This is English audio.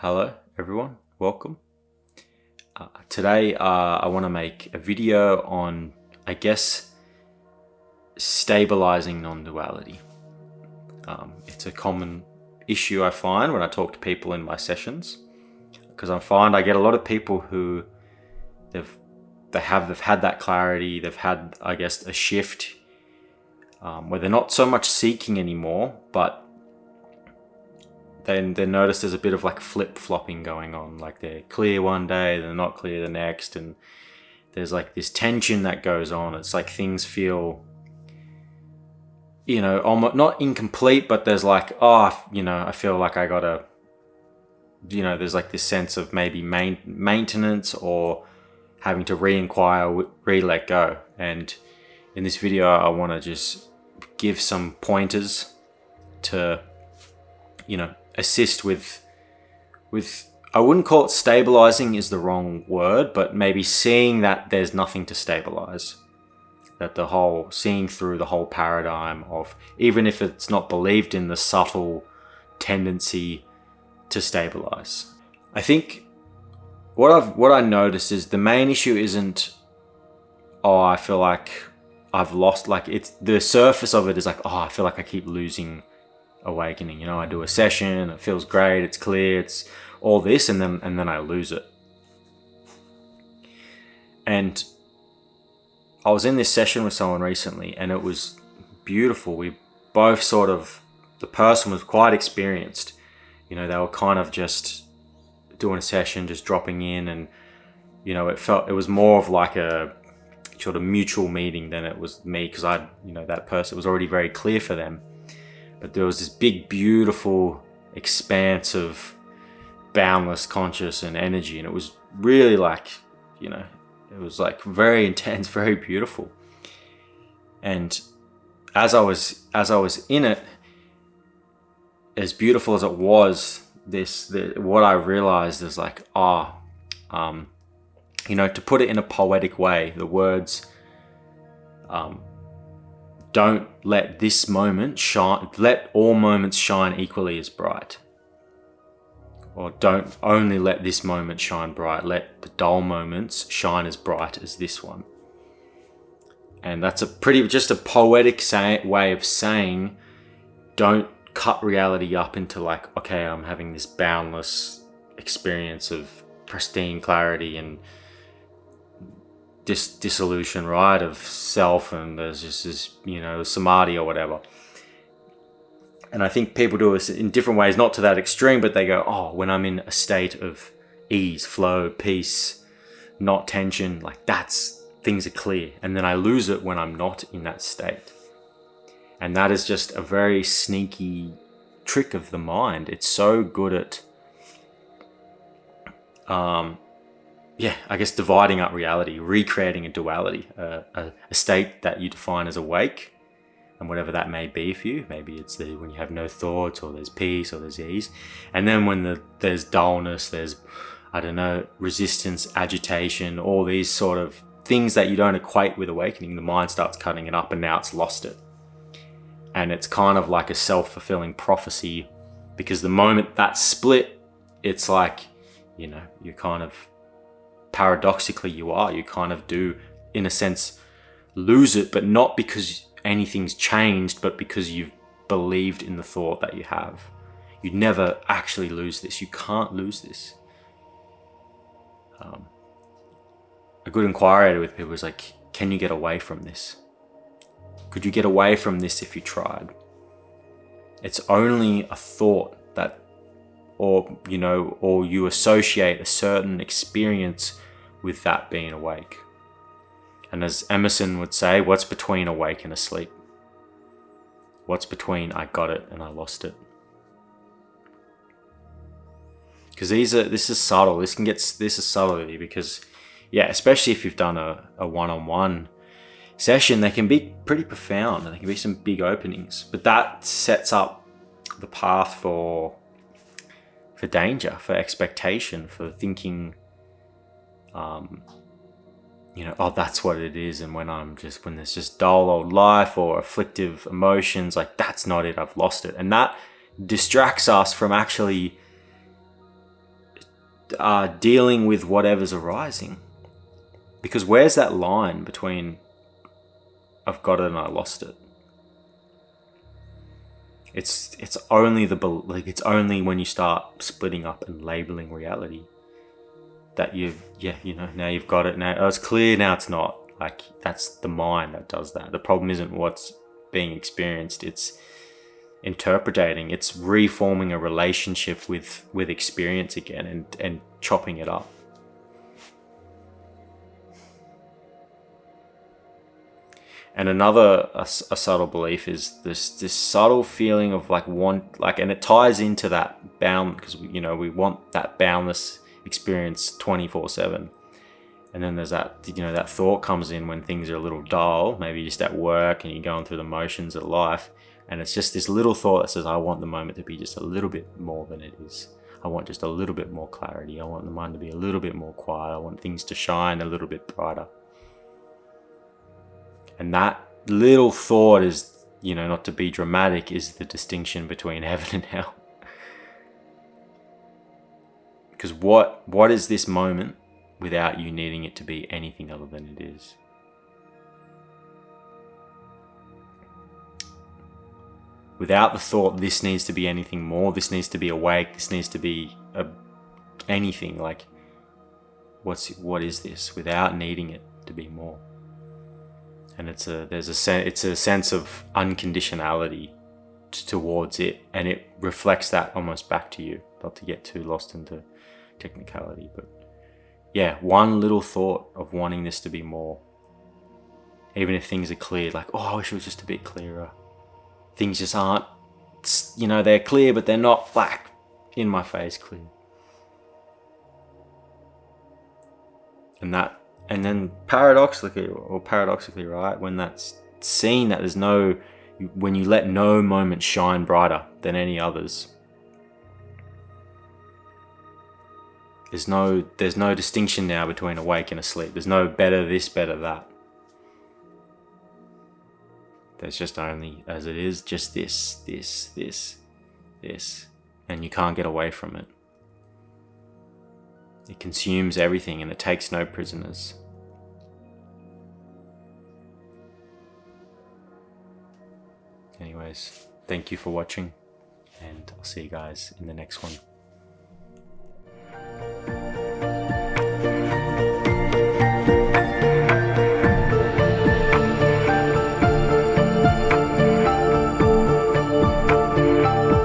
Hello everyone, welcome. Today I want to make a video on, stabilizing non-duality. It's a common issue I find when I talk to people in my sessions, because I get a lot of people who they've had that clarity, they've had a shift where they're not so much seeking anymore, but then they notice there's a bit of like flip-flopping going on. Like they're clear one day, they're not clear the next, and there's like this tension that goes on. It's like things feel, almost not incomplete, but there's like, I feel like I gotta, there's like this sense of maybe maintenance or having to re-inquire, re-let go. And in this video, I want to just give some pointers to, assist with I wouldn't call it stabilizing is the wrong word, but maybe seeing that there's nothing to stabilize. That seeing through the whole paradigm of, even if it's not believed in, the subtle tendency to stabilize. I think what I noticed is the main issue isn't, I feel like I've lost, like it's the surface of it is like, I feel like I keep losing awakening. I do a session, it feels great, it's clear, it's all this, and then I lose it. And I was in this session with someone recently, and it was beautiful. We both the person was quite experienced. They were kind of just doing a session, just dropping in, and it was more of like a sort of mutual meeting than it was me, because that person was already very clear for them. But there was this big, beautiful expanse of boundless conscious and energy, and it was really like, it was like very intense, very beautiful. And as I was in it, as beautiful as it was, what I realized is like, to put it in a poetic way, the words, don't let this moment shine, let all moments shine equally as bright. Or don't only let this moment shine bright, let the dull moments shine as bright as this one. And that's just a poetic way of saying, don't cut reality up into like, okay, I'm having this boundless experience of pristine clarity and dissolution, right, of self, and there's just this, samadhi or whatever. And I think people do this in different ways, not to that extreme, but they go, when I'm in a state of ease, flow, peace, not tension, like things are clear. And then I lose it when I'm not in that state. And that is just a very sneaky trick of the mind. It's so good at, dividing up reality, recreating a duality, a state that you define as awake, and whatever that may be for you. Maybe it's when you have no thoughts, or there's peace, or there's ease. And then when there's dullness, there's, resistance, agitation, all these sort of things that you don't equate with awakening, the mind starts cutting it up, and now it's lost it. And it's kind of like a self-fulfilling prophecy, because the moment that's split, it's like, you're kind of, paradoxically you kind of do, in a sense, lose it, but not because anything's changed, but because you've believed in the thought that you have. You'd never actually lose this. You can't lose this. A good inquiry with people is like, can you get away from this? Could you get away from this if you tried? It's only a thought that, or you associate a certain experience with that being awake. And as Emerson would say, what's between awake and asleep? What's between I got it and I lost it? Because this is subtle. This is subtlety, because, especially if you've done a one-on-one session, they can be pretty profound, and there can be some big openings. But that sets up the path for danger, for expectation, for thinking, that's what it is. And when there's just dull old life or afflictive emotions, like that's not it, I've lost it. And that distracts us from actually dealing with whatever's arising. Because where's that line between I've got it and I lost it? It's only it's only when you start splitting up and labeling reality that now you've got it. Now oh, it's clear. Now it's not. Like, that's the mind that does that. The problem isn't what's being experienced. It's interpreting. It's reforming a relationship with experience again and chopping it up. And another a subtle belief is this subtle feeling of and it ties into that bound, because we want that boundless experience 24/7. And then there's that that thought comes in when things are a little dull, maybe just at work and you're going through the motions of life, and it's just this little thought that says, I want the moment to be just a little bit more than it is. I want just a little bit more clarity. I want the mind to be a little bit more quiet. I want things to shine a little bit brighter. And that little thought is, not to be dramatic, is the distinction between heaven and hell. Because what is this moment without you needing it to be anything other than it is? Without the thought, this needs to be anything more, this needs to be awake, this needs to be anything, like, what is this? Without needing it to be more. And it's a sense of unconditionality towards it, and it reflects that almost back to you. Not to get too lost into technicality, but yeah, one little thought of wanting this to be more, even if things are clear, like, oh, I wish it was just a bit clearer. Things just aren't, they're clear, but they're not like in my face clear. And then paradoxically, right, when that's seen, that when you let no moment shine brighter than any others, there's no distinction now between awake and asleep. There's no better this, better that. There's just only as it is, just this, and you can't get away from it. It consumes everything and it takes no prisoners. Anyways, thank you for watching, and I'll see you guys in the next one.